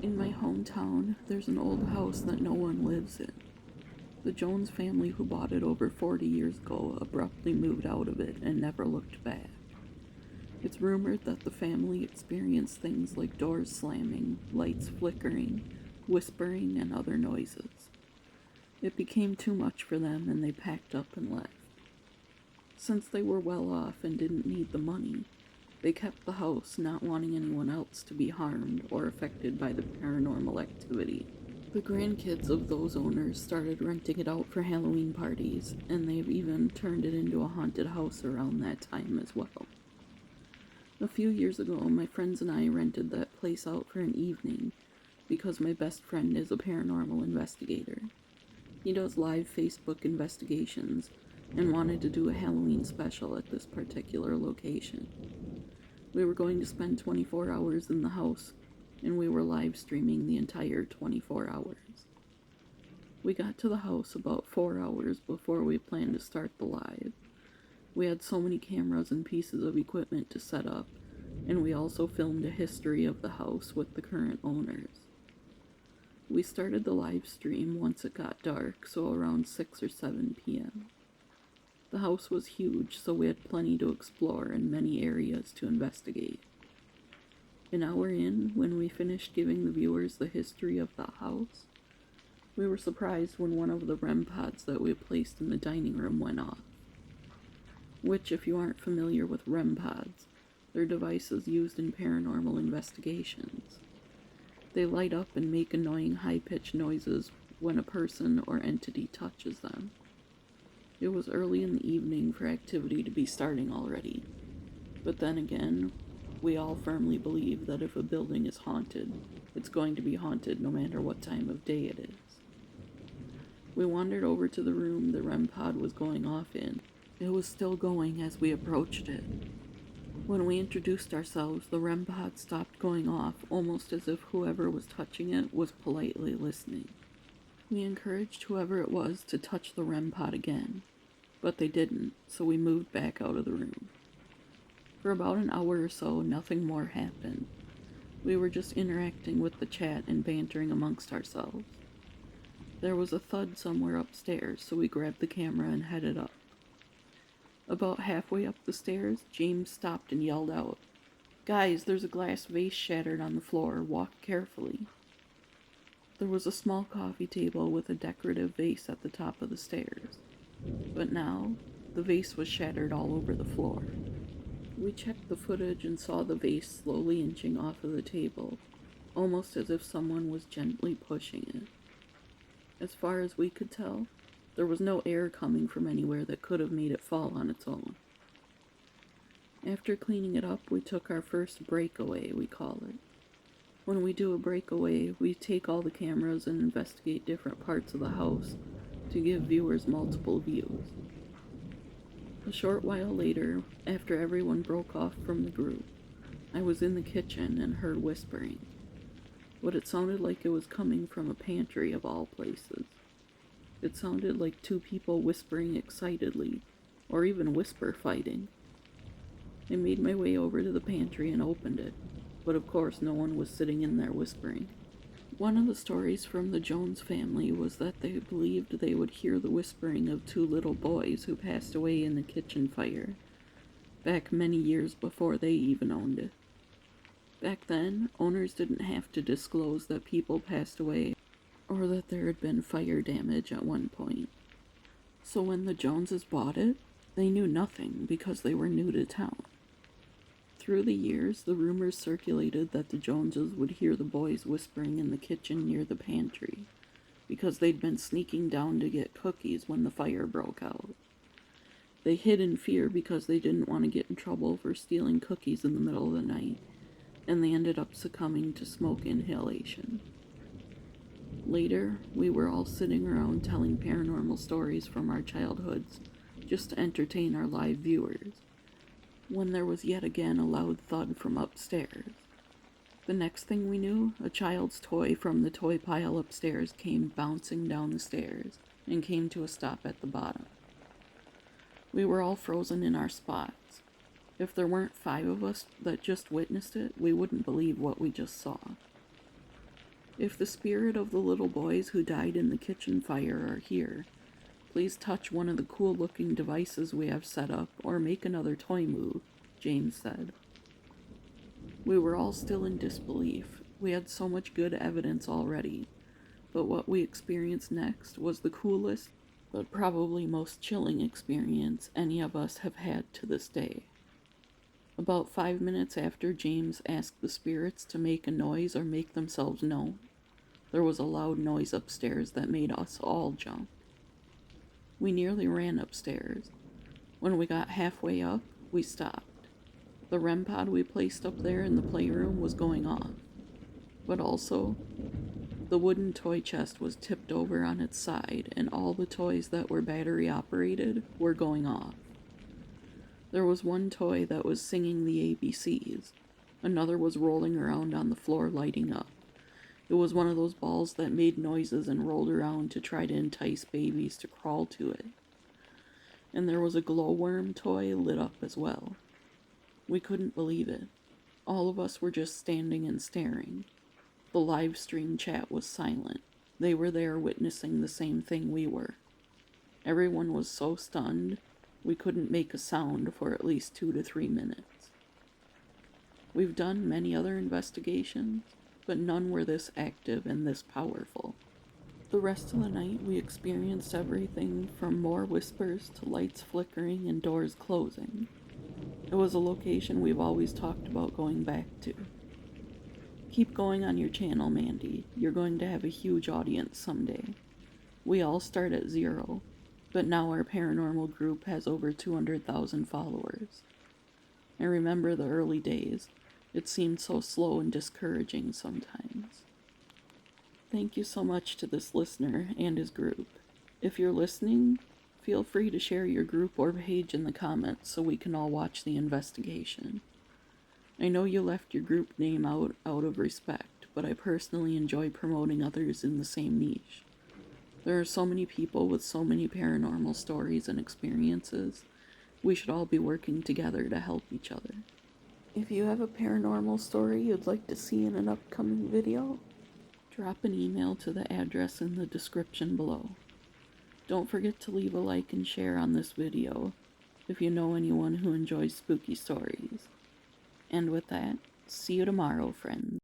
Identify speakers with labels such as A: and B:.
A: In my hometown, there's an old house that no one lives in. The Jones family who bought it over 40 years ago abruptly moved out of it and never looked back. It's rumored that the family experienced things like doors slamming, lights flickering, whispering, and other noises. It became too much for them and they packed up and left. Since they were well off and didn't need the money, they kept the house, not wanting anyone else to be harmed or affected by the paranormal activity. The grandkids of those owners started renting it out for Halloween parties, and they've even turned it into a haunted house around that time as well. A few years ago, my friends and I rented that place out for an evening because my best friend is a paranormal investigator. He does live Facebook investigations and wanted to do a Halloween special at this particular location. We were going to spend 24 hours in the house, and we were live streaming the entire 24 hours. We got to the house about 4 hours before we planned to start the live. We had so many cameras and pieces of equipment to set up, and we also filmed a history of the house with the current owners. We started the live stream once it got dark, so around 6 or 7 p.m. The house was huge, so we had plenty to explore and many areas to investigate. An hour in, when we finished giving the viewers the history of the house, we were surprised when one of the REM pods that we placed in the dining room went off. Which, if you aren't familiar with REM pods, they're devices used in paranormal investigations. They light up and make annoying high-pitched noises when a person or entity touches them. It was early in the evening for activity to be starting already, but then again, we all firmly believe that if a building is haunted, it's going to be haunted no matter what time of day it is. We wandered over to the room the REM pod was going off in. It was still going as we approached it. When we introduced ourselves, the REM pod stopped going off, almost as if whoever was touching it was politely listening. We encouraged whoever it was to touch the REM pod again, but they didn't, so we moved back out of the room. For about an hour or so, nothing more happened. We were just interacting with the chat and bantering amongst ourselves. There was a thud somewhere upstairs, so we grabbed the camera and headed up. About halfway up the stairs, James stopped and yelled out, "Guys, there's a glass vase shattered on the floor. Walk carefully." There was a small coffee table with a decorative vase at the top of the stairs, but now the vase was shattered all over the floor. We checked the footage and saw the vase slowly inching off of the table, almost as if someone was gently pushing it. As far as we could tell, there was no air coming from anywhere that could have made it fall on its own. After cleaning it up, we took our first breakaway, we call it. When we do a breakaway, we take all the cameras and investigate different parts of the house to give viewers multiple views. A short while later, after everyone broke off from the group, I was in the kitchen and heard whispering, but it sounded like it was coming from a pantry of all places. It sounded like two people whispering excitedly, or even whisper fighting. I made my way over to the pantry and opened it, but of course no one was sitting in there whispering. One of the stories from the Jones family was that they believed they would hear the whispering of two little boys who passed away in the kitchen fire, back many years before they even owned it. Back then, owners didn't have to disclose that people passed away or that there had been fire damage at one point. So when the Joneses bought it, they knew nothing because they were new to town. Through the years, the rumors circulated that the Joneses would hear the boys whispering in the kitchen near the pantry, because they'd been sneaking down to get cookies when the fire broke out. They hid in fear because they didn't want to get in trouble for stealing cookies in the middle of the night, and they ended up succumbing to smoke inhalation. Later, we were all sitting around telling paranormal stories from our childhoods, just to entertain our live viewers, when there was yet again a loud thud from upstairs. The next thing we knew, a child's toy from the toy pile upstairs came bouncing down the stairs and came to a stop at the bottom. We were all frozen in our spots. If there weren't 5 of us that just witnessed it, we wouldn't believe what we just saw. If the spirit of the little boys who died in the kitchen fire are here, please touch one of the cool-looking devices we have set up or make another toy move, James said. We were all still in disbelief. We had so much good evidence already, but what we experienced next was the coolest, but probably most chilling experience any of us have had to this day. About 5 minutes after James asked the spirits to make a noise or make themselves known, there was a loud noise upstairs that made us all jump. We nearly ran upstairs. When we got halfway up, we stopped. The REM pod we placed up there in the playroom was going off, but also the wooden toy chest was tipped over on its side, and all the toys that were battery operated were going off. There was one toy that was singing the ABCs. Another was rolling around on the floor lighting up. It was one of those balls that made noises and rolled around to try to entice babies to crawl to it. And there was a glowworm toy lit up as well. We couldn't believe it. All of us were just standing and staring. The live stream chat was silent. They were there witnessing the same thing we were. Everyone was so stunned, we couldn't make a sound for at least 2 to 3 minutes. We've done many other investigations, but none were this active and this powerful. The rest of the night, we experienced everything from more whispers to lights flickering and doors closing. It was a location we've always talked about going back to. Keep going on your channel, Mandy. You're going to have a huge audience someday. We all start at 0, but now our paranormal group has over 200,000 followers. I remember the early days. It seemed so slow and discouraging sometimes. Thank you so much to this listener and his group. If you're listening, feel free to share your group or page in the comments so we can all watch the investigation. I know you left your group name out of respect, but I personally enjoy promoting others in the same niche. There are so many people with so many paranormal stories and experiences. We should all be working together to help each other. If you have a paranormal story you'd like to see in an upcoming video, drop an email to the address in the description below. Don't forget to leave a like and share on this video if you know anyone who enjoys spooky stories. And with that, see you tomorrow, friends.